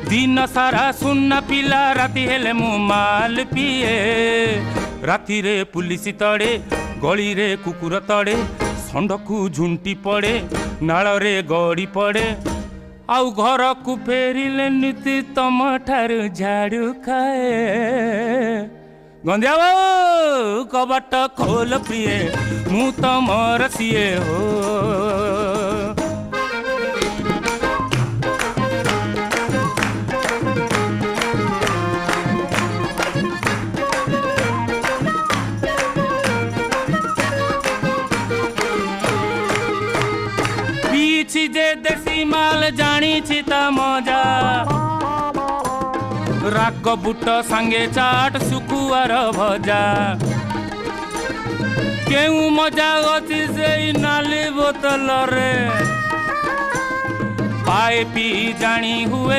दिन सारा सुन्ना पिला राति हेले मु माल पिए राति रे पुलिस तड़े गली रे कुकुर तड़े षंडकू झुंटी पड़े नाल रे गड़ी पड़े आउ घर को फेरिले नीति तम ठारू झाड़ू खाए गंधिया बाबू कबाट खोल प्रिय मु तमर सिए हो जे देसी माल जानी ता मजा राग बुट सांगे चाट सुकुआर भजा केउ मजा गति से नाली बोतल रे पाए पी जानी हुए।